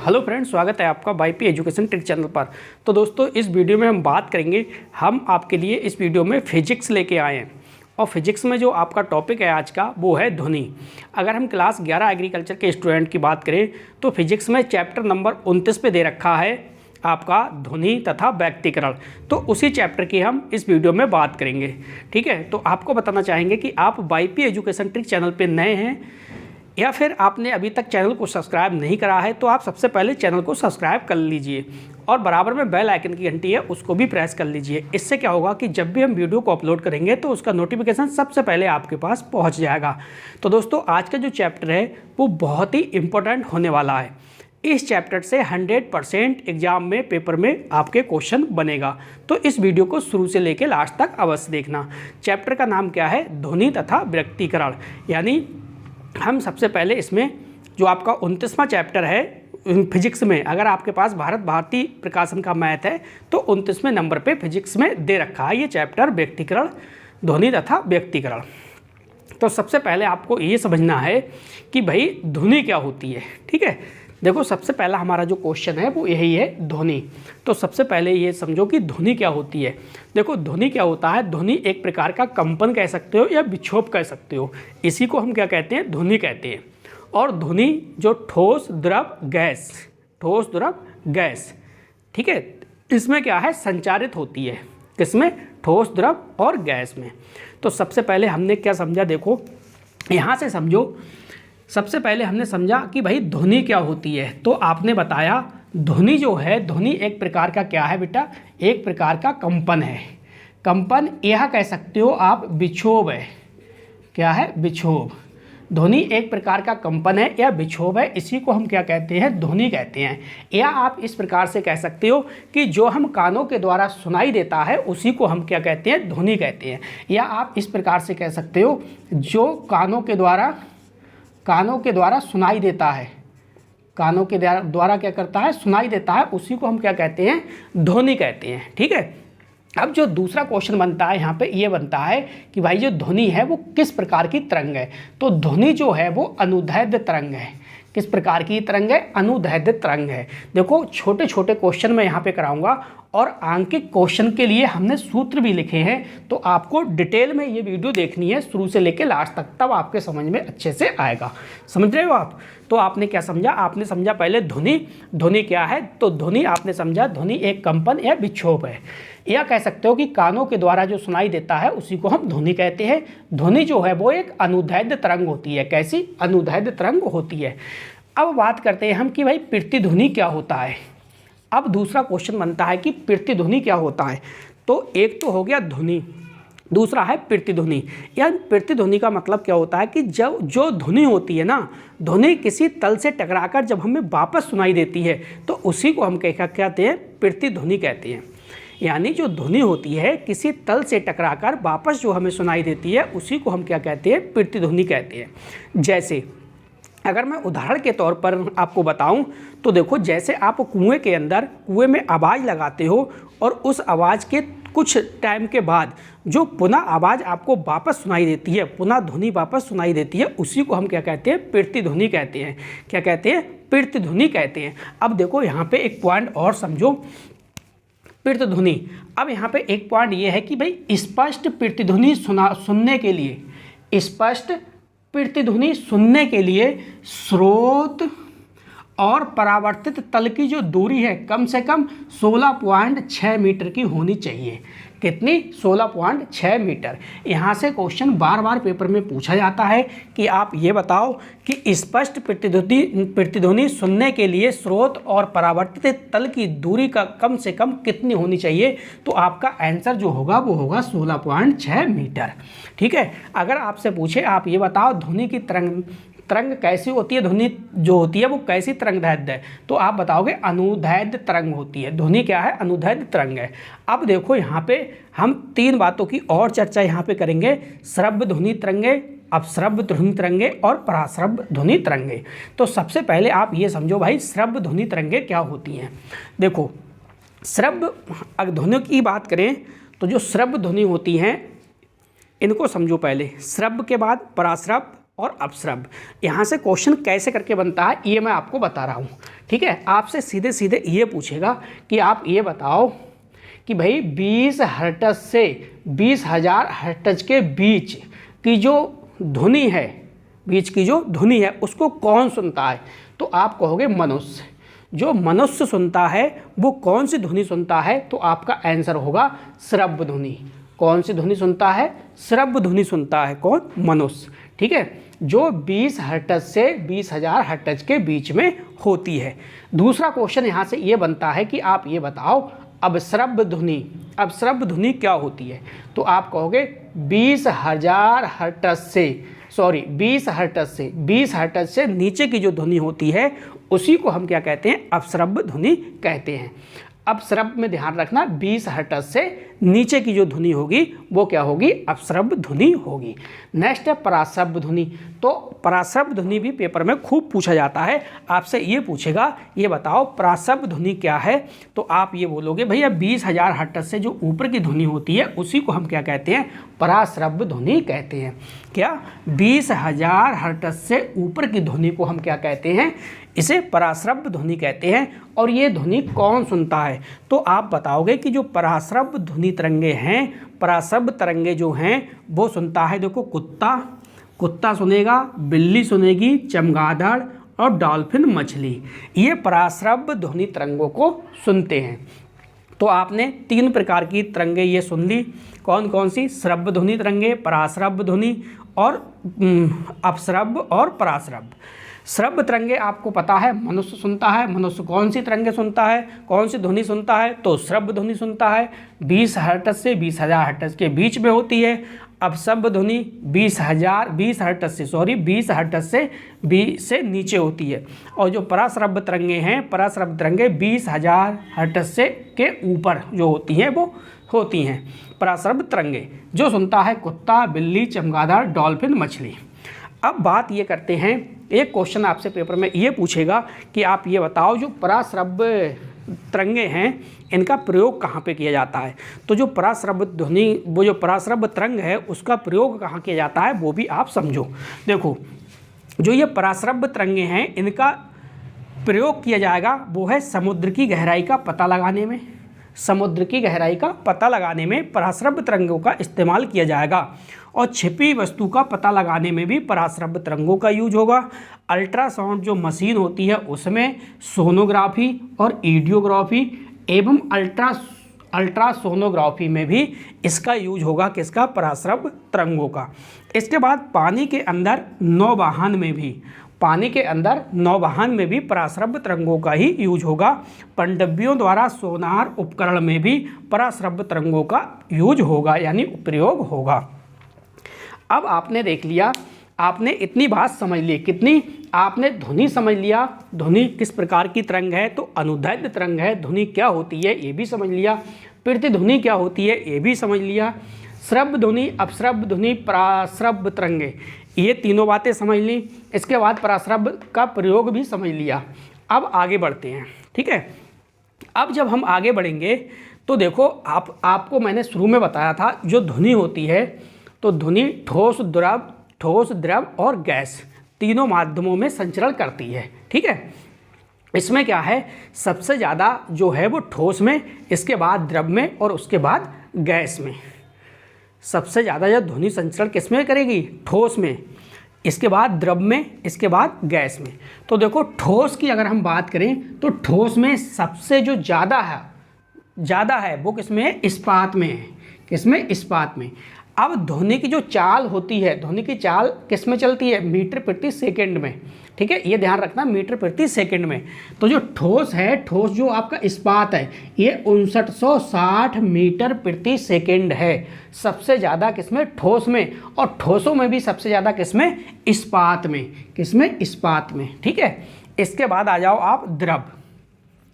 Hello friends, स्वागत है आपका वाईपी एजुकेशन ट्रिक चैनल पर। तो दोस्तों, इस वीडियो में हम बात करेंगे, हम आपके लिए इस वीडियो में फिजिक्स लेके आए हैं। और फिजिक्स में जो आपका टॉपिक है आज का वो है ध्वनि। अगर हम क्लास 11 एग्रीकल्चर के स्टूडेंट की बात करें तो फिजिक्स में चैप्टर नंबर 29 पे दे रखा है आपका ध्वनि तथा व्यक्तीकरण। तो उसी चैप्टर की हम इस वीडियो में बात करेंगे। ठीक है, तो आपको बताना चाहेंगे कि आप वाईपी एजुकेशन ट्रिक चैनल पर नए हैं या फिर आपने अभी तक चैनल को सब्सक्राइब नहीं करा है तो आप सबसे पहले चैनल को सब्सक्राइब कर लीजिए और बराबर में बेल आइकन की घंटी है उसको भी प्रेस कर लीजिए। इससे क्या होगा कि जब भी हम वीडियो को अपलोड करेंगे तो उसका नोटिफिकेशन सबसे पहले आपके पास पहुंच जाएगा। तो दोस्तों, आज का जो चैप्टर है वो बहुत ही इम्पोर्टेंट होने वाला है। इस चैप्टर से 100% एग्जाम में पेपर में आपके क्वेश्चन बनेगा। तो इस वीडियो को शुरू से लेकर लास्ट तक अवश्य देखना। चैप्टर का नाम क्या है? ध्वनि तथा व्यक्तीकरण। यानी हम सबसे पहले इसमें जो आपका 29वां चैप्टर है फिजिक्स में, अगर आपके पास भारत भारती प्रकाशन का मैथ है तो 29वें नंबर पे फिजिक्स में दे रखा है ये चैप्टर, व्यक्तीकरण, ध्वनि तथा व्यक्तीकरण। तो सबसे पहले आपको ये समझना है कि भाई ध्वनि क्या होती है। ठीक है, देखो सबसे पहला हमारा जो क्वेश्चन है वो यही है, ध्वनि। तो सबसे पहले ये समझो कि ध्वनि क्या होती है। देखो ध्वनि क्या होता है, ध्वनि एक प्रकार का कंपन कह सकते हो या विक्षोभ कह सकते हो। इसी को हम क्या कहते हैं? ध्वनि कहते हैं। और ध्वनि जो ठोस द्रव गैस, ठोस द्रव गैस, ठीक है, इसमें क्या है? संचारित होती है। किसमें? ठोस द्रव और गैस में। तो सबसे पहले हमने क्या समझा, देखो यहाँ से समझो। सबसे पहले हमने समझा कि भाई ध्वनि क्या होती है। तो आपने बताया ध्वनि जो है, ध्वनि एक प्रकार का क्या है बेटा? एक प्रकार का कंपन है। कंपन यह कह सकते हो आप विक्षोभ है। क्या है? विक्षोभ। ध्वनि एक प्रकार का कंपन है या विक्षोभ है, इसी को हम क्या कहते हैं? ध्वनि कहते हैं। या आप इस प्रकार से कह सकते हो कि जो हम कानों के द्वारा सुनाई देता है उसी को हम क्या कहते हैं? ध्वनि कहते हैं। या आप इस प्रकार से कह सकते हो जो कानों के द्वारा सुनाई देता है, कानों के द्वारा क्या करता है? सुनाई देता है, उसी को हम क्या कहते हैं? ध्वनि कहते हैं। ठीक है, अब जो दूसरा क्वेश्चन बनता है यहाँ पे ये बनता है कि भाई जो ध्वनि है वो किस प्रकार की तरंग है। तो ध्वनि जो है वो अनुदैर्ध्य तरंग है। किस प्रकार की तरंग है? अनुदैर्ध्य तरंग है। देखो छोटे छोटे क्वेश्चन मैं यहाँ पे कराऊंगा और आंकिक क्वेश्चन के लिए हमने सूत्र भी लिखे हैं। तो आपको डिटेल में ये वीडियो देखनी है शुरू से लेकर लास्ट तक, तब आपके समझ में अच्छे से आएगा। समझ रहे हो आप? तो आपने क्या समझा? आपने समझा पहले ध्वनि। ध्वनि क्या है? तो ध्वनि आपने समझा, ध्वनि एक कंपन या विक्षोभ है। या कह सकते हो कि कानों के द्वारा जो सुनाई देता है उसी को हम ध्वनि कहते हैं। ध्वनि जो है वो एक अनुदैर्ध्य तरंग होती है। कैसी? अनुदैर्ध्य तरंग होती है। अब बात करते हैं हम कि भाई प्रतिध्वनि क्या होता है। अब दूसरा क्वेश्चन बनता है कि प्रतिध्वनि क्या होता है। तो एक तो हो गया ध्वनि, दूसरा है प्रतिध्वनि। यानी प्रतिध्वनि का मतलब क्या होता है कि जब जो ध्वनि होती है ना, ध्वनि किसी तल से टकराकर जब हमें वापस सुनाई देती है तो उसी को हम क्या कहते हैं? प्रतिध्वनि कहते हैं। यानी जो ध्वनि होती है किसी तल से टकराकर वापस जो हमें सुनाई देती है उसी को हम क्या कहते हैं? प्रतिध्वनि कहते हैं। जैसे अगर मैं उदाहरण के तौर पर आपको बताऊं तो देखो, जैसे आप कुएं में आवाज़ लगाते हो और उस आवाज़ के कुछ टाइम के बाद जो पुनः आवाज़ आपको वापस सुनाई देती है, पुनः ध्वनि वापस सुनाई देती है, उसी को हम क्या कहते हैं? प्रतिध्वनि कहते हैं। क्या कहते हैं? प्रतिध्वनि कहते हैं। अब देखो यहाँ पे एक पॉइंट और समझो, प्रतिध्वनि। अब यहाँ पे एक पॉइंट ये है कि भाई स्पष्ट प्रतिध्वनि सुनने के लिए, स्पष्ट प्रतिध्वनि सुनने के लिए स्रोत और परावर्तित तल की जो दूरी है कम से कम 16.6 मीटर की होनी चाहिए। कितनी? 16.6 मीटर। यहाँ से क्वेश्चन बार बार पेपर में पूछा जाता है कि आप ये बताओ कि स्पष्ट प्रतिध्वनि सुनने के लिए स्रोत और परावर्तित तल की दूरी का कम से कम कितनी होनी चाहिए। तो आपका आंसर जो होगा वो होगा 16.6 मीटर। ठीक है, अगर आपसे पूछे आप ये बताओ ध्वनि की तरंग कैसी होती है, ध्वनि जो होती है वो कैसी तरंगदैर्ध्य है, तो आप बताओगे अनुदैर्ध्य तरंग होती है। ध्वनि क्या है? अनुदैर्ध्य तरंग है। अब देखो यहाँ पे हम तीन बातों की और चर्चा यहाँ पे करेंगे, श्रव्य ध्वनि तरंगे, अपश्रव्य ध्वनि तरंगे और पराश्रव्य ध्वनि तरंगे। तो सबसे पहले आप ये समझो भाई श्रव्य ध्वनि तरंगे क्या होती हैं। देखो श्रव्य ध्वनि की बात करें तो जो श्रव्य ध्वनि होती हैं इनको समझो पहले, श्रव्य के बाद पराश्रव्य और अपस्रब। यहाँ से क्वेश्चन कैसे करके बनता है ये मैं आपको बता रहा हूँ, ठीक है। आपसे सीधे सीधे ये पूछेगा कि आप ये बताओ कि भाई 20 हर्ट्ज से 20,000 हर्ट्ज के बीच की जो ध्वनि है, बीच की जो ध्वनि है उसको कौन सुनता है? तो आप कहोगे मनुष्य। जो मनुष्य सुनता है वो कौन सी ध्वनि सुनता है? तो आपका आंसर होगा श्रव्य ध्वनि। कौन सी ध्वनि सुनता है? श्रव्य ध्वनि सुनता है। कौन? मनुष्य, ठीक है, जो 20 हर्ट्ज से 20,000 हर्ट्ज के बीच में होती है। दूसरा क्वेश्चन यहाँ से ये बनता है कि आप ये बताओ अपश्रव्य ध्वनि, अपश्रव्य ध्वनि क्या होती है? तो आप कहोगे 20,000 हर्ट्ज से, सॉरी 20 हर्ट्ज से नीचे की जो ध्वनि होती है उसी को हम क्या कहते हैं? अपश्रव्य ध्वनि कहते हैं। अपश्रव्य में ध्यान रखना 20 हर्ट्ज से नीचे की जो ध्वनि होगी वो क्या होगी? अपश्रव्य ध्वनि होगी। नेक्स्ट है पराश्रव्य ध्वनि। तो पराश्रव्य ध्वनि भी पेपर में खूब पूछा जाता है। आपसे ये पूछेगा ये बताओ पराश्रव्य ध्वनि क्या है? तो आप ये बोलोगे भैया 20,000 हर्ट्ज से जो ऊपर की ध्वनि होती है उसी को हम क्या कहते हैं? पराश्रव्य ध्वनि कहते हैं। क्या? 20,000 हर्ट्ज से ऊपर की ध्वनि को हम क्या कहते हैं? इसे पराश्रव्य ध्वनि कहते हैं। और ये ध्वनि कौन सुनता है? तो आप बताओगे कि जो पराश्रव्य ध्वनि तरंगे हैं, पराश्रव्य तरंगे जो हैं वो सुनता है, देखो कुत्ता सुनेगा, बिल्ली सुनेगी, चमगादड़ और डॉल्फिन मछली, ये पराश्रव्य ध्वनि तरंगों को सुनते हैं। तो आपने 3 प्रकार की तरंगे ये सुन ली। कौन कौन सी? श्रव्य ध्वनि तरंगे, पराश्रव्य ध्वनि और अपश्रव्य और पराश्रव्य। श्रव्य तरंगे आपको पता है मनुष्य सुनता है। मनुष्य कौन सी तरंगे सुनता है, कौन सी ध्वनि सुनता है? तो श्रव्य ध्वनि सुनता है। 20 हर्ट्ज से 20,000 हर्ट्ज के बीच में होती है। अपश्रव्य ध्वनि 20 हर्ट्ज से नीचे होती है। और जो पराश्रव्य तरंगे हैं, पराश्रव्य तरंगे 20,000 हर्ट्ज से के ऊपर जो होती हैं वो होती हैं पराश्रव्य तरंगे। जो सुनता है कुत्ता, बिल्ली, चमगादड़, डॉल्फिन, मछली। अब बात ये करते हैं, एक क्वेश्चन आपसे पेपर में ये पूछेगा कि आप ये बताओ जो पराश्रव्य तरंगे हैं इनका प्रयोग कहाँ पे किया जाता है? तो जो पराश्रव्य ध्वनि, वो जो पराश्रव्य तरंग है उसका प्रयोग कहाँ किया जाता है वो भी आप समझो। देखो जो ये पराश्रव्य तरंगे हैं इनका प्रयोग किया जाएगा वो है समुद्र की गहराई का पता लगाने में। समुद्र की गहराई का पता लगाने में पराश्रव्य तरंगों का इस्तेमाल किया जाएगा। और छिपी वस्तु का पता लगाने में भी पराश्रव्य तरंगों का यूज होगा। अल्ट्रासाउंड जो मशीन होती है उसमें सोनोग्राफी और ईडियोग्राफी एवं अल्ट्रासोनोग्राफी में भी इसका यूज होगा। किसका? पराश्रव्य तरंगों का। इसके बाद पानी के अंदर नौवहन में भी पराश्रव्य तरंगों का ही यूज होगा। पनडब्बियों द्वारा सोनार उपकरण में भी पराश्रव्य तरंगों का यूज होगा, यानी प्रयोग होगा। अब आपने देख लिया, आपने इतनी बात समझ ली। कितनी? आपने ध्वनि समझ लिया, ध्वनि किस प्रकार की तरंग है, तो अनुदैर्ध्य तरंग है। ध्वनि क्या होती है ये भी समझ लिया। प्रतिध्वनि क्या होती है ये भी समझ लिया। श्रव्य ध्वनि, अपश्रव्य ध्वनि, पराश्रव्य तरंगे, ये तीनों बातें समझ ली। इसके बाद पराश्रव्य का प्रयोग भी समझ लिया। अब आगे बढ़ते हैं, ठीक है। अब जब हम आगे बढ़ेंगे तो देखो आपको मैंने शुरू में बताया था जो ध्वनि होती है तो ध्वनि ठोस, द्रव और गैस तीनों माध्यमों में संचरण करती है, ठीक है। इसमें क्या है, सबसे ज़्यादा जो है वो ठोस में, इसके बाद द्रव में और उसके बाद गैस में। सबसे ज़्यादा जो ध्वनि संचरण किस में करेगी? ठोस में, इसके बाद द्रव में, इसके बाद गैस में। तो देखो ठोस की अगर हम बात करें तो ठोस में सबसे जो ज़्यादा है वो किस में है? इस्पात में है। किस में? इस्पात में। अब ध्वनि की जो चाल होती है, ध्वनि की चाल किस में चलती है? मीटर प्रति सेकंड में, ठीक है, ये ध्यान रखना, मीटर प्रति सेकंड में। तो जो ठोस है, ठोस जो आपका इस्पात है ये 5960 मीटर प्रति सेकंड है। सबसे ज़्यादा किसमें? ठोस में। और ठोसों में भी सबसे ज़्यादा किसमें? इस्पात में। किसमें? इस्पात में, ठीक है। इसके बाद आ जाओ आप द्रव,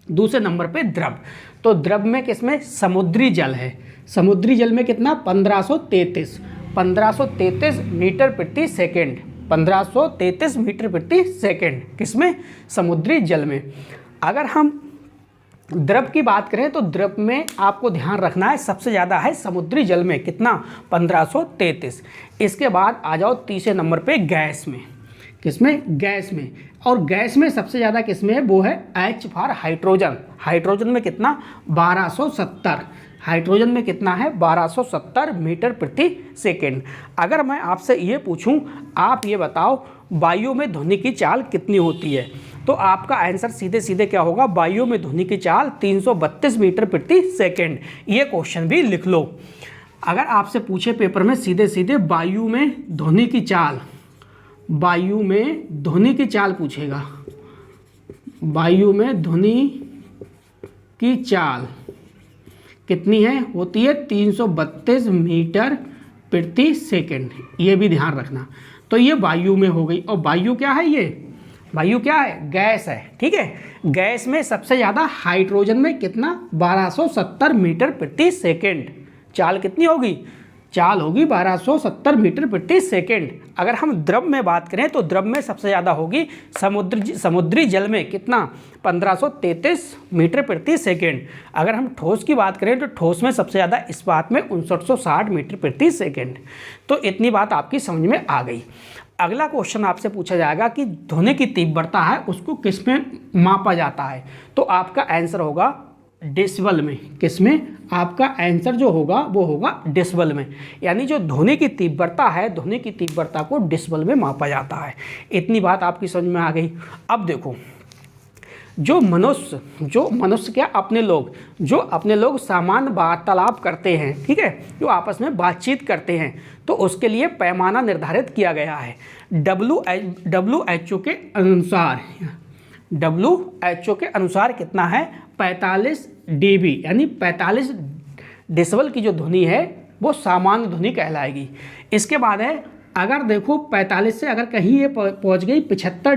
दूसरे नंबर पे द्रव। तो द्रव में किसमें? समुद्री जल है। समुद्री जल में कितना? 1533 मीटर प्रति सेकंड। 1533 मीटर प्रति सेकंड किसमें? समुद्री जल में। अगर हम द्रव की बात करें तो द्रव में आपको ध्यान रखना है सबसे ज़्यादा है समुद्री जल में, कितना 1533। इसके बाद आ जाओ तीसरे नंबर पे गैस में। किसमें? गैस में। और गैस में सबसे ज़्यादा किसमें है? वो है H फॉर हाइड्रोजन। हाइड्रोजन में कितना? 1270। हाइड्रोजन में कितना है? 1270 मीटर प्रति सेकेंड। अगर मैं आपसे ये पूछूं, आप ये बताओ वायु में ध्वनि की चाल कितनी होती है, तो आपका आंसर सीधे सीधे क्या होगा? वायु में ध्वनि की चाल 332 मीटर प्रति सेकेंड। ये क्वेश्चन भी लिख लो। अगर आपसे पूछे पेपर में सीधे सीधे वायु में ध्वनि की चाल, वायु में ध्वनि की चाल पूछेगा, वायु में ध्वनि की चाल कितनी है? होती है 332 मीटर प्रति सेकेंड। ये भी ध्यान रखना। तो ये वायु में हो गई। और वायु क्या है? ये वायु क्या है? गैस है। ठीक है, गैस में सबसे ज़्यादा हाइड्रोजन में कितना? 1270 मीटर प्रति सेकेंड। चाल कितनी होगी? चाल होगी 1270 मीटर प्रति सेकेंड। अगर हम द्रव में बात करें तो द्रव में सबसे ज़्यादा होगी समुद्री जल में, कितना? 1533 मीटर प्रति सेकेंड। अगर हम ठोस की बात करें तो ठोस में सबसे ज़्यादा इस्पात में 5960 मीटर प्रति सेकेंड। तो इतनी बात आपकी समझ में आ गई। अगला क्वेश्चन आपसे पूछा जाएगा कि ध्वनि की तीव्रता है उसको किस में मापा जाता है, तो आपका आंसर होगा डेसिबल में। किसमें? आपका आंसर जो होगा वो होगा डेसिबल में। यानी जो ध्वनि की तीव्रता है, ध्वनि की तीव्रता को डेसिबल में मापा जाता है। इतनी बात आपकी समझ में आ गई। अब देखो, जो मनुष्य क्या, अपने लोग सामान्य वार्तालाप करते हैं, ठीक है, जो आपस में बातचीत करते हैं, तो उसके लिए पैमाना निर्धारित किया गया है। WHO के अनुसार कितना है? 45 dB, यानी 45 डेसिबल की जो ध्वनि है वो सामान्य ध्वनि कहलाएगी। इसके बाद है, अगर देखो 45 से अगर कहीं ये पहुंच गई 75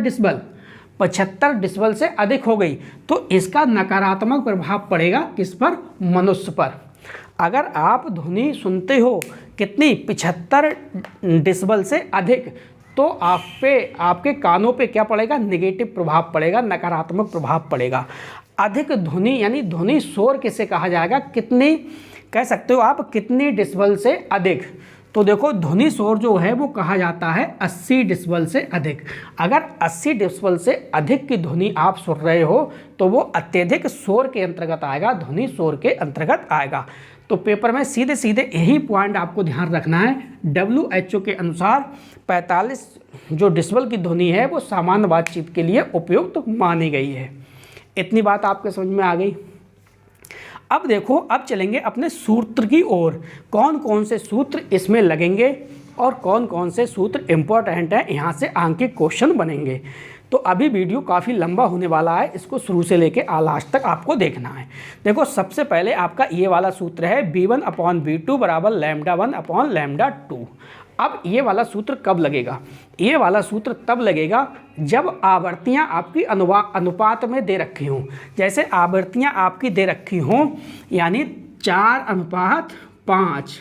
डेसिबल से अधिक हो गई, तो इसका नकारात्मक प्रभाव पड़ेगा किस पर? मनुष्य पर। अगर आप ध्वनि सुनते हो कितनी? 75 डेसिबल से अधिक, तो आप पे, आपके कानों पे क्या पड़ेगा? नेगेटिव प्रभाव पड़ेगा, नकारात्मक प्रभाव पड़ेगा। अधिक ध्वनि यानी ध्वनि शोर किसे कहा जाएगा? कितनी कह सकते हो आप? कितनी डेसिबल से अधिक? तो देखो, ध्वनि शोर जो है वो कहा जाता है 80 डेसिबल से अधिक। अगर 80 डेसिबल से अधिक की ध्वनि आप सुन रहे हो तो वो अत्यधिक शोर के अंतर्गत आएगा, ध्वनि शोर के अंतर्गत आएगा। तो पेपर में सीधे सीधे यही पॉइंट आपको ध्यान रखना है। WHO के अनुसार 45 जो डेसिबल की ध्वनि है वो सामान्य बातचीत के लिए उपयुक्त मानी गई है। इतनी बात आपके समझ में आ गई। अब देखो, अब चलेंगे अपने सूत्र की ओर। कौन कौन से सूत्र इसमें लगेंगे और कौन कौन से सूत्र इम्पोर्टेंट हैं, यहाँ से आंकिक क्वेश्चन बनेंगे। तो अभी वीडियो काफ़ी लंबा होने वाला है, इसको शुरू से लेके लास्ट तक आपको देखना है। देखो, सबसे पहले आपका ये वाला सूत्र है V1/V2 बराबर λ1/λ2। अब ये वाला सूत्र कब लगेगा? ये वाला सूत्र तब लगेगा जब आवर्तियाँ आपकी अनुपात में दे रखी हों। जैसे आवर्तियाँ आपकी दे रखी हों, यानी 4:5,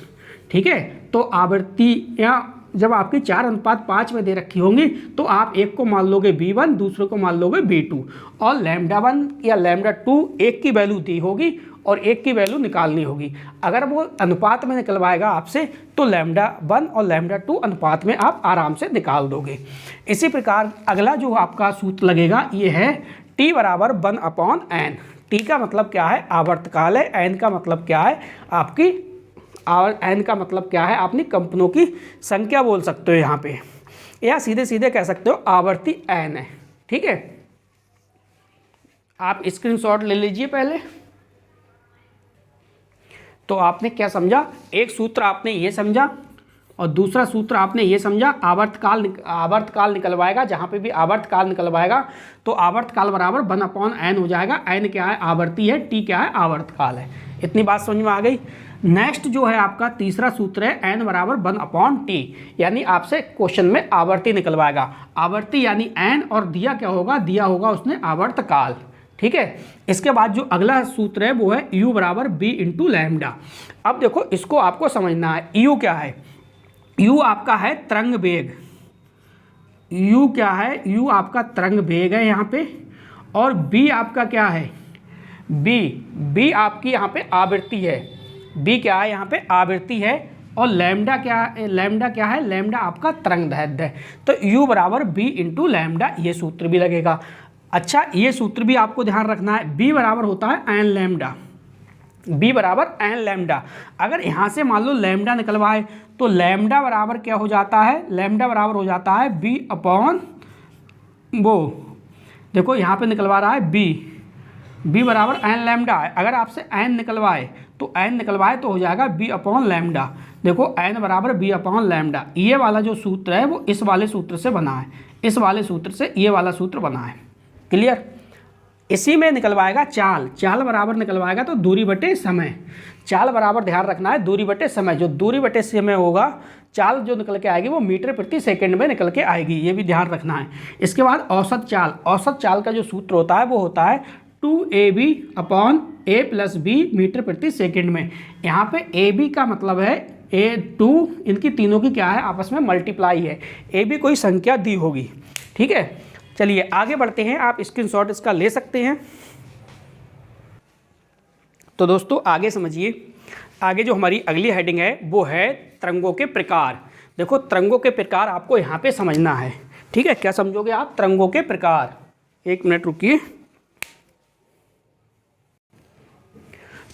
ठीक है। तो आवर्तियाँ जब आपकी 4:5 में दे रखी होंगी तो आप एक को मान लोगे V1, दूसरे को मान लोगे V2, और λ1 या λ2 एक की वैल्यू दी होगी और एक की वैल्यू निकालनी होगी। अगर वो अनुपात में निकलवाएगा आपसे तो λ1 और λ2 अनुपात में आप आराम से निकाल दोगे। इसी प्रकार अगला जो आपका सूत्र लगेगा ये है T बराबर 1/n। T का मतलब क्या है? आवर्तकाल है। n का मतलब क्या है? आपकी n का मतलब क्या है? अपनी कंपनों की संख्या बोल सकते हो यहाँ पे, या सीधे सीधे कह सकते हो आवर्ती n है, ठीक है। आप स्क्रीनशॉट ले लीजिए पहले। तो आपने क्या समझा? एक सूत्र आपने ये समझा और दूसरा सूत्र आपने ये समझा, आवर्तकाल निकलवाएगा। जहाँ पे भी आवर्तकाल निकलवाएगा तो आवर्तकाल बराबर 1/n हो जाएगा। n क्या है? आवर्ती है। t क्या है? आवर्तकाल है। इतनी बात समझ में आ गई। नेक्स्ट जो है आपका तीसरा सूत्र है n बराबर 1/t, यानी आपसे क्वेश्चन में आवर्ती निकलवाएगा। आवर्ती यानी n, और दिया क्या होगा? दिया होगा उसने आवर्तकाल, ठीक है। इसके बाद जो अगला सूत्र है वो है u बराबर b इंटू लैम्डा। अब देखो, इसको आपको समझना है। u क्या है? u आपका है तरंग वेग। u क्या है? u आपका तरंग वेग है यहाँ पे। और b आपका क्या है? बी आपकी यहाँ पे आवृत्ति है, बी क्या है यहाँ पे आवृत्ति है, और लैम्डा क्या है, लैम्डा आपका तरंगदैर्ध्य है। तो U बराबर B इंटू लैम्डा, ये सूत्र भी लगेगा। अच्छा, ये सूत्र भी आपको ध्यान रखना है, B बराबर होता है एन लैम्डा, B बराबर एन लैम्डा। अगर यहाँ से मान लो लैम्डा निकलवाए तो लैम्डा बराबर क्या हो जाता है, लैम्डा बराबर हो जाता है B अपॉन वो, देखो यहाँ पे निकलवा रहा है B बराबर एन लैम्डा है। अगर आपसे एन निकलवाए तो हो जाएगा B अपॉन लैम्डा। देखो एन बराबर B अपॉन लैम्डा, ये वाला जो सूत्र है वो इस वाले सूत्र से बना है, इस वाले सूत्र से ये वाला सूत्र बना है। क्लियर? इसी में निकलवाएगा चाल बराबर निकलवाएगा तो दूरी बटे समय, चाल बराबर ध्यान रखना है दूरी बटे समय। जो दूरी बटे समय होगा, चाल जो निकल के आएगी वो मीटर प्रति सेकंड में निकल के आएगी, ये भी ध्यान रखना है। इसके बाद औसत चाल का जो सूत्र होता है वो होता है 2ab upon a plus b metre प्रति सेकंड में। यहाँ पे ab का मतलब है a2, इनकी तीनों की क्या है, आपस में मल्टीप्लाई है, ab कोई संख्या दी होगी। ठीक है, चलिए आगे बढ़ते हैं, आप स्क्रीनशॉट इसका ले सकते हैं। तो दोस्तों आगे समझिए, आगे जो हमारी अगली हेडिंग है वो है तरंगों के प्रकार। देखो तरंगों के प्रकार आपको यहाँ पे समझना है। ठीक है, क्या समझोगे आप? तरंगों के प्रकार, एक मिनट रुकिए।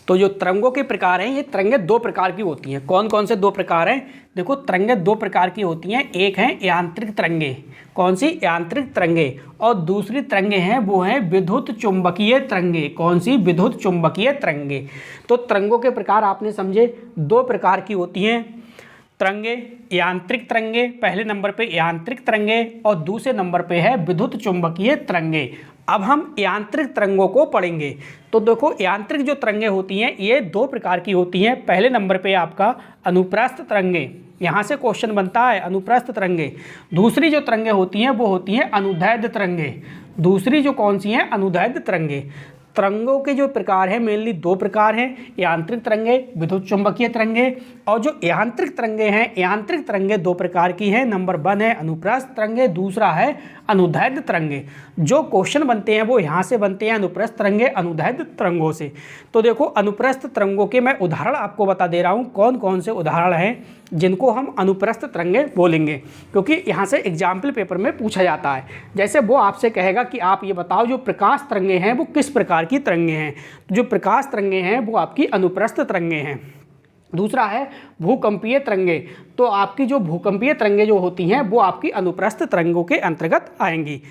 तो जो तरंगों के प्रकार हैं, ये तरंगें दो प्रकार की होती हैं। कौन कौन से दो प्रकार हैं? देखो तरंगें दो प्रकार की होती हैं, एक है यांत्रिक तरंगें। कौन सी? यांत्रिक तरंगें। और दूसरी तरंगें हैं वो हैं विद्युत चुंबकीय तरंगें। कौन सी? विद्युत चुंबकीय तरंगें। तो तरंगों के प्रकार आपने समझे, दो प्रकार की होती हैं तरंगें। यांत्रिक तरंगें, पहले नंबर पे यांत्रिक तरंगें, और दूसरे नंबर पे है विद्युत चुंबकीय तरंगें। अब हम यांत्रिक तरंगों को पढ़ेंगे। तो देखो यांत्रिक जो तरंगें होती हैं ये दो प्रकार की होती हैं। पहले नंबर पे आपका अनुप्रस्थ तरंगें, यहाँ से क्वेश्चन बनता है अनुप्रस्थ तरंगें। दूसरी जो तरंगें होती हैं वो होती हैं अनुदैर्ध्य तरंगें। दूसरी जो कौन सी हैं? अनुदैर्ध्य तरंगें। तरंगों के जो प्रकार हैं मेनली दो प्रकार हैं, यांत्रिक तरंगें, विद्युत चुंबकीय तरंगें। और जो यांत्रिक तरंगें हैं, यांत्रिक तरंगें दो प्रकार की हैं। नंबर 1 है अनुप्रस्थ तरंगें, दूसरा है अनुदैर्ध्य तरंगें। जो क्वेश्चन बनते हैं वो यहाँ से बनते हैं, अनुप्रस्थ तरंगें अनुदैर्ध्य तरंगों से। तो देखो अनुप्रस्थ तरंगों के मैं उदाहरण आपको बता दे रहा हूँ, कौन कौन से उदाहरण हैं जिनको हम अनुप्रस्थ तरंगें बोलेंगे, क्योंकि यहाँ से एग्जाम्पल पेपर में पूछा जाता है। जैसे वो आपसे कहेगा कि आप ये बताओ जो प्रकाश तरंगें हैं वो किस प्रकार की तरंगें हैं। तो जो प्रकाश तरंगें हैं वो आपकी अनुप्रस्थ तरंगें हैं। दूसरा है भूकंपीय तरंगें, तो आपकी जो भूकंपीय तरंगें जो होती हैं वो आपकी अनुप्रस्थ तरंगों के अंतर्गत आएंगी।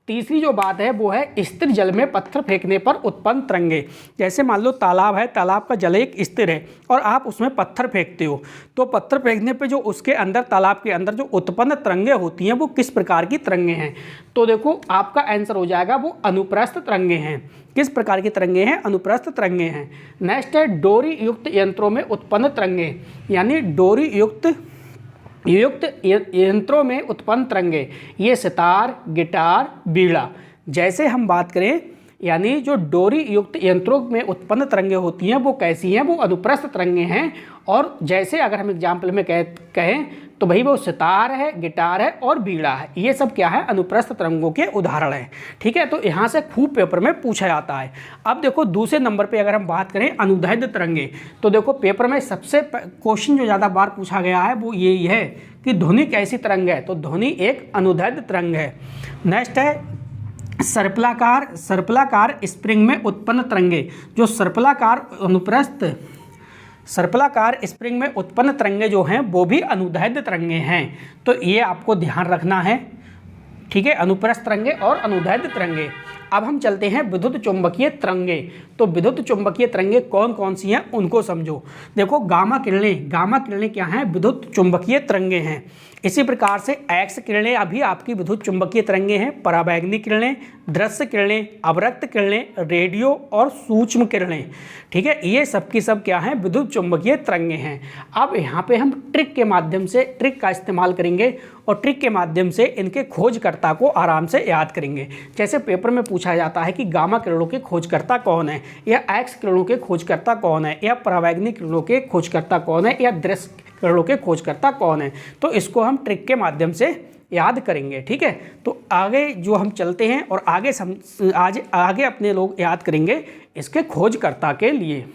तीसरी जो बात है वो है स्थिर जल में पत्थर फेंकने पर उत्पन्न तरंगें। जैसे मान लो तालाब है, तालाब का जल एक स्थिर है और आप उसमें पत्थर फेंकते हो, तो पत्थर फेंकने पे जो उसके अंदर, तालाब के अंदर जो उत्पन्न तरंगें होती हैं वो किस प्रकार की तरंगें हैं। तो देखो आपका आंसर हो जाएगा वो अनुप्रस्थ तरंगें हैं। किस प्रकार की तरंगें हैं? अनुप्रस्थ तरंगें हैं। नेक्स्ट है डोरी युक्त यंत्रों में उत्पन्न तरंगें, यानी डोरी युक्त यंत्रों में उत्पन्न तरंगें, ये सितार, गिटार, बीड़ा। जैसे हम बात करें, यानी जो डोरी युक्त यंत्रों में उत्पन्न तरंगें होती हैं वो कैसी हैं? वो अनुप्रस्थ तरंगें हैं। और जैसे अगर हम एग्जाम्पल में कहें तो भाई वो सितार है, गिटार है और बीड़ा है, ये सब क्या है? अनुप्रस्थ तरंगों के उदाहरण हैं। ठीक है, तो यहाँ से खूब पेपर में पूछा जाता है। अब देखो दूसरे नंबर पे अगर हम बात करें अनुदैर्ध्य तरंगें, तो देखो पेपर में सबसे क्वेश्चन जो ज़्यादा बार पूछा गया है वो यही है कि ध्वनि कैसी तरंग है। तो ध्वनि एक अनुदैर्ध्य तरंग है। नेक्स्ट है सर्पलाकार स्प्रिंग में उत्पन्न तरंगें। जो सर्पलाकार स्प्रिंग में उत्पन्न तरंगें जो हैं वो भी अनुदैर्ध्य तरंगें हैं। तो ये आपको ध्यान रखना है। ठीक है, अनुप्रस्थ तरंगें और अनुदैर्ध्य तरंगें। अब हम चलते हैं विद्युत चुंबकीय तरंगें। तो विद्युत चुंबकीय तरंगें कौन कौन सी हैं उनको समझो। देखो गामा किरणें क्या हैं? विद्युत चुंबकीय तरंगें हैं। इसी प्रकार से एक्स किरणें अभी आपकी विद्युत चुंबकीय तरंगें हैं। पराबैंगनी किरणें, दृश्य किरणें, अवरक्त किरणें, रेडियो और सूक्ष्म किरणें। ठीक है, ये सब की सब क्या हैं? विद्युत चुंबकीय तरंगें हैं। अब यहाँ पे हम ट्रिक का इस्तेमाल करेंगे और ट्रिक के माध्यम से इनके खोजकर्ता को आराम से याद करेंगे। जैसे पेपर में पूछा जाता है कि गामा किरणों के खोजकर्ता कौन है, या एक्स किरणों के खोजकर्ता कौन है, या पराबैंगनी किरणों के खोजकर्ता कौन है, या दृश्य किरणों के खोजकर्ता कौन है, तो इसको हम ट्रिक के माध्यम से याद करेंगे। ठीक है, तो आगे जो हम चलते हैं और आगे अपने लोग याद करेंगे इसके खोजकर्ता के लिए।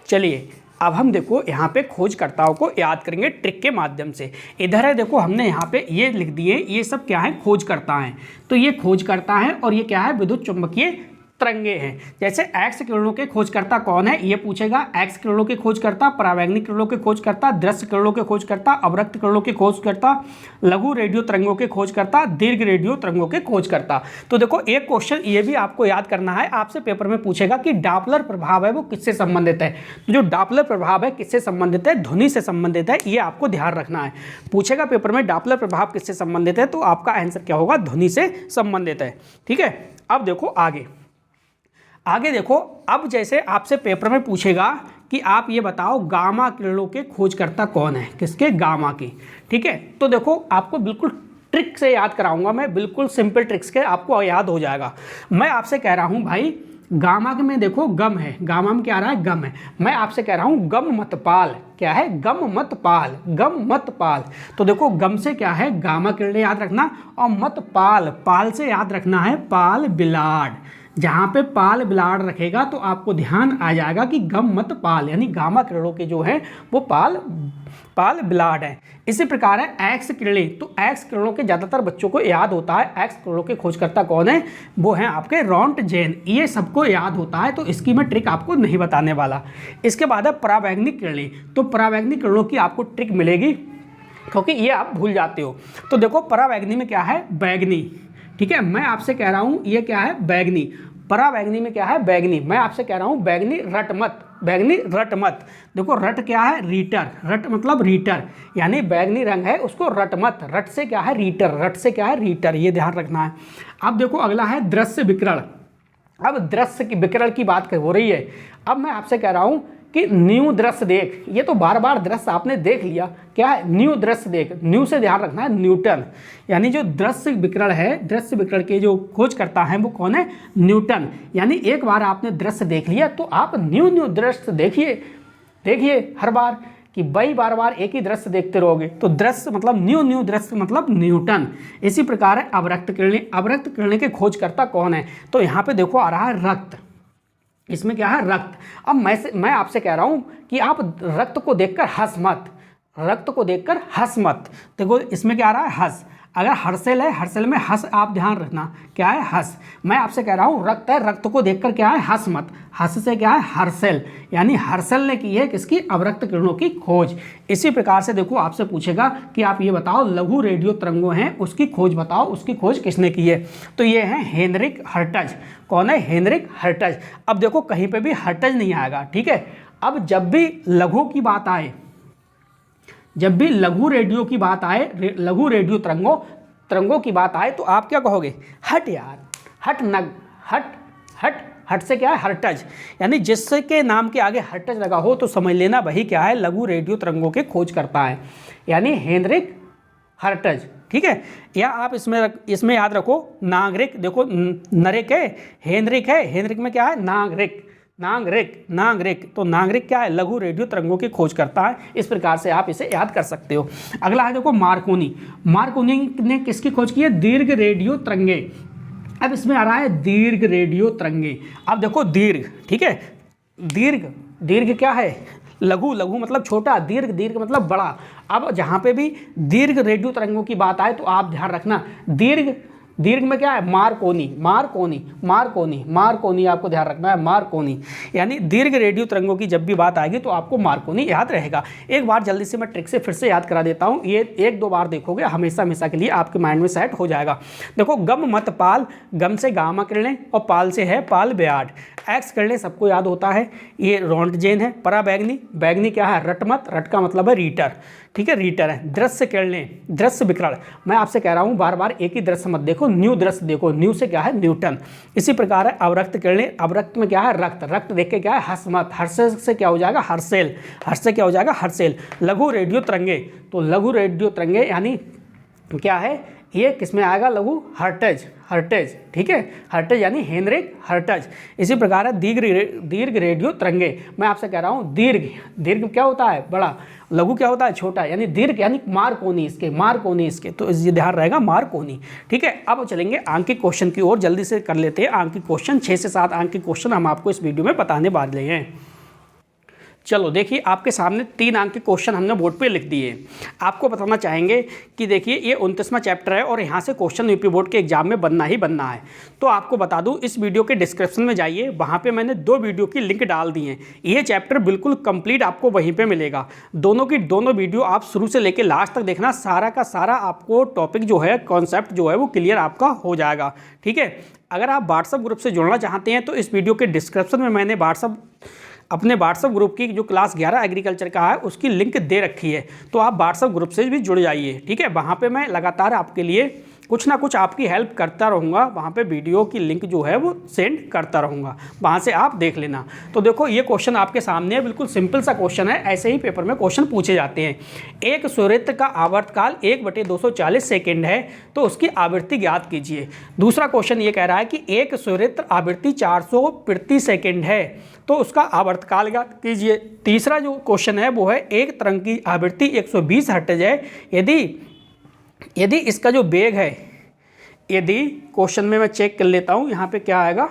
चलिए अब हम देखो यहाँ पे खोजकर्ताओं को याद करेंगे ट्रिक के माध्यम से। इधर है देखो, हमने यहाँ पे ये लिख दिए, ये सब क्या है, खोजकर्ता हैं। तो ये खोजकर्ता है और ये क्या है, विद्युत चुम्बकीय तरंगे हैं। जैसे एक्स किरणों के खोजकर्ता कौन है, ये पूछेगा। एक्स किरणों के खोजकर्ता, परावैंगनिक किरणों के खोजकर्ता, दृश्य किरणों के खोजकर्ता, अवरक्त किरणों के खोजकर्ता, लघु रेडियो तरंगों के खोजकर्ता, दीर्घ रेडियो तरंगों के खोजकर्ता। तो देखो एक क्वेश्चन ये भी आपको याद करना है, आपसे पेपर में पूछेगा कि डॉपलर प्रभाव है वो किससे संबंधित है। तो जो डॉपलर प्रभाव है किससे संबंधित है, ध्वनि से संबंधित है, ये आपको ध्यान रखना है। पूछेगा पेपर में डॉपलर प्रभाव किससे संबंधित है, तो आपका आंसर क्या होगा, ध्वनि से संबंधित है। ठीक है, अब देखो आगे देखो, अब जैसे आपसे पेपर में पूछेगा कि आप ये बताओ गामा किरणों के खोजकर्ता कौन है, किसके, गामा के। ठीक है, तो देखो आपको बिल्कुल ट्रिक से याद कराऊंगा मैं, बिल्कुल सिंपल ट्रिक्स के आपको याद हो जाएगा। मैं आपसे कह रहा हूँ भाई गामा के में देखो गम है, गामा में क्या आ रहा है, गम है। मैं आपसे कह रहा हूँ गम मत पाल, क्या है, गम मत पाल, गम मत पाल। तो देखो गम से क्या है, गामा किरणें याद रखना, और मत पाल, पाल से याद रखना है पाल बिलाड। जहाँ पे पाल बिलाड रखेगा तो आपको ध्यान आ जाएगा कि गम मत पाल, यानी गामा किरणों के जो हैं वो पाल बिलाड है। इसी प्रकार है एक्स किरणें, तो एक्स किरणों के ज़्यादातर बच्चों को याद होता है, एक्स किरणों के खोजकर्ता कौन है, वो हैं आपके रोंटगेन, ये सबको याद होता है, तो इसकी मैं ट्रिक आपको नहीं बताने वाला। इसके बाद है परावैंगनिक किरणें, तो परावैंगनिक किरणों की आपको ट्रिक मिलेगी क्योंकि ये आप भूल जाते हो। तो देखो परावैंगनी में क्या है, बैगनी। ठीक है, मैं आपसे कह रहा हूँ ये क्या है, बैगनी। परावैंगनी में क्या है, बैगनी। मैं आपसे कह रहा हूँ बैगनी रट मत, बैगनी रट मत। देखो रट क्या है, रीटर, रट मतलब रीटर, यानी बैगनी रंग है उसको रट मत, रट से क्या है, रीटर, रट से क्या है, रीटर, ये ध्यान रखना है। अब देखो अगला है दृश्य विकिरण। अब दृश्य की विकिरण की बात हो रही है, अब मैं आपसे कह रहा हूँ कि न्यू दृश्य देख। ये तो बार बार दृश्य आपने देख लिया, क्या है, न्यू दृश्य देख। न्यू से ध्यान रखना है न्यूटन, यानी जो दृश्य विकिरण है, दृश्य विकिरण के जो खोज करता है वो कौन है, न्यूटन। यानी एक बार आपने दृश्य देख लिया तो आप न्यू दृश्य देखिए हर बार, कि भाई बार बार एक ही दृश्य देखते रहोगे। तो दृश्य मतलब न्यू दृश्य मतलब न्यूटन। इसी प्रकार है अवरक्त किरणें। अवरक्त किरणें के खोजकर्ता कौन है, तो यहाँ पे देखो आ रहा है रक्त, इसमें क्या है, रक्त। अब मैं आपसे कह रहा हूँ कि आप रक्त को देखकर हंस मत, रक्त को देखकर हंस मत। देखो इसमें क्या आ रहा है, हंस। अगर हर्षेल है, हर्षेल में हंस आप ध्यान रखना, क्या है, हंस। मैं आपसे कह रहा हूँ रक्त है, रक्त को देखकर क्या है, हंस मत। हंस से क्या है, हर्षेल, यानी हर्षेल ने की है किसकी, अवरक्त किरणों की खोज। इसी प्रकार से देखो आपसे पूछेगा कि आप ये बताओ लघु रेडियो तरंगों हैं उसकी खोज बताओ, उसकी खोज किसने की है। तो ये है हेनरिक हर्टज। कौन है, हेनरिक हर्टज। अब देखो कहीं पे भी हर्टज नहीं आएगा, ठीक है। अब जब भी लघु की बात आए, जब भी लघु रेडियो की बात आए, लघु रेडियो तरंगों की बात आए, तो आप क्या कहोगे, हट यार, हट नग, हट से क्या है, हर्टज। यानी जिसके नाम के आगे हर्टज लगा हो तो समझ लेना वही क्या है, लघु रेडियो तरंगों के खोज करता है, यानी हेनरिक हर्टज। ठीक है, या आप इसमें याद रखो नागरिक। देखो नरिक है, हेनरिक है, हेनरिक में क्या है, नागरिक। तो नागरिक क्या है, लघु रेडियो तरंगों की खोज करता है। इस प्रकार से आप इसे याद कर सकते हो। अगला है देखो मार्कोनी। मार्कोनी ने किसकी खोज की है, दीर्घ रेडियो तरंगे। अब इसमें आ रहा है दीर्घ रेडियो तरंगे। अब देखो दीर्घ, ठीक है, दीर्घ क्या है, लघु मतलब छोटा, दीर्घ मतलब बड़ा। अब जहाँ पे भी दीर्घ रेडियो तरंगों की बात आए तो आप ध्यान रखना दीर्घ में क्या है, मार्कोनी आपको ध्यान रखना है, मार्कोनी। यानी दीर्घ रेडियो तरंगों की जब भी बात आएगी तो आपको मार्कोनी याद रहेगा। एक बार जल्दी से मैं ट्रिक से फिर से याद करा देता हूँ, ये 1-2 बार देखोगे हमेशा के लिए आपके माइंड में सेट हो जाएगा। देखो गम मत पाल, गम से गामा किरणें और पाल से है पाल ब्याड। एक्स किरणें सबको याद होता है, ये रोंटगेन है। बैगनी क्या है, रट मत, रट का मतलब है रीटर, ठीक है, रीटर है। दृश्य किरणें, दृश्य विकिरण, मैं आपसे कह रहा हूँ बार बार एक ही दृश्य मत देखो, न्यू दृश्य देखो। न्यू से क्या है, न्यूटन। इसी प्रकार है अवरक्त किरणें। अवरक्त में क्या है, रक्त देख के क्या है, हंस मत। हर्ष से क्या हो जाएगा, हर्षेल। हर्ष से क्या हो जाएगा, हर्षेल। लघु रेडियो तरंगे, तो लघु रेडियो तरंगे यानी क्या है, ये किसमें आएगा? लघु हर्ट्ज, हर्ट्ज, ठीक है, हर्ट्ज यानी हेनरिक हर्ट्ज। इसी प्रकार है दीर्घ रेडियो तरंगे। मैं आपसे कह रहा हूँ दीर्घ, दीर्घ क्या होता है? बड़ा, लघु क्या होता है? छोटा, यानी दीर्घ यानी मार्कोनी इसके, मार्कोनी इसके, तो ये ध्यान रहेगा मार्कोनी, ठीक है। अब चलेंगे आंकिक क्वेश्चन की ओर, जल्दी से कर लेते हैं आंकिक क्वेश्चन। 6 से 7 अंक के क्वेश्चन हम आपको इस वीडियो में बताने वाले हैं। चलो देखिए, आपके सामने 3 अंक के क्वेश्चन हमने बोर्ड पे लिख दिए। आपको बताना चाहेंगे कि देखिए ये 29वां चैप्टर है और यहाँ से क्वेश्चन यूपी बोर्ड के एग्जाम में बनना ही बनना है। तो आपको बता दूँ, इस वीडियो के डिस्क्रिप्शन में जाइए, वहाँ पे मैंने 2 वीडियो की लिंक डाल दी हैं। ये चैप्टर बिल्कुल कंप्लीट आपको वहीं पर मिलेगा। दोनों की दोनों वीडियो आप शुरू से लेकर लास्ट तक देखना, सारा का सारा आपको टॉपिक जो है, कॉन्सेप्ट जो है वो क्लियर आपका हो जाएगा, ठीक है। अगर आप व्हाट्सअप ग्रुप से जुड़ना चाहते हैं तो इस वीडियो के डिस्क्रिप्शन में मैंने अपने व्हाट्सअप ग्रुप की जो क्लास 11 एग्रीकल्चर का है उसकी लिंक दे रखी है, तो आप व्हाट्सअप ग्रुप से भी जुड़ जाइए, ठीक है। वहाँ पे मैं लगातार आपके लिए कुछ ना कुछ आपकी हेल्प करता रहूँगा। वहाँ पे वीडियो की लिंक जो है वो सेंड करता रहूँगा, वहाँ से आप देख लेना। तो देखो ये क्वेश्चन आपके सामने है, बिल्कुल सिंपल सा क्वेश्चन है, ऐसे ही पेपर में क्वेश्चन पूछे जाते हैं। एक सूर्यवृत्त का आवर्तकाल 1/240 सेकेंड है, तो उसकी आवृत्ति ज्ञात कीजिए। दूसरा क्वेश्चन ये कह रहा है कि एक सूर्यवृत्त आवृत्ति 400 प्रति सेकेंड है, तो उसका आवर्तकाल ज्ञात कीजिए। तीसरा जो क्वेश्चन है वो है एक तरंग की आवृत्ति 120 हर्ट्ज है, यदि इसका जो वेग है, यदि क्वेश्चन में मैं चेक कर लेता हूँ यहाँ पे क्या आएगा,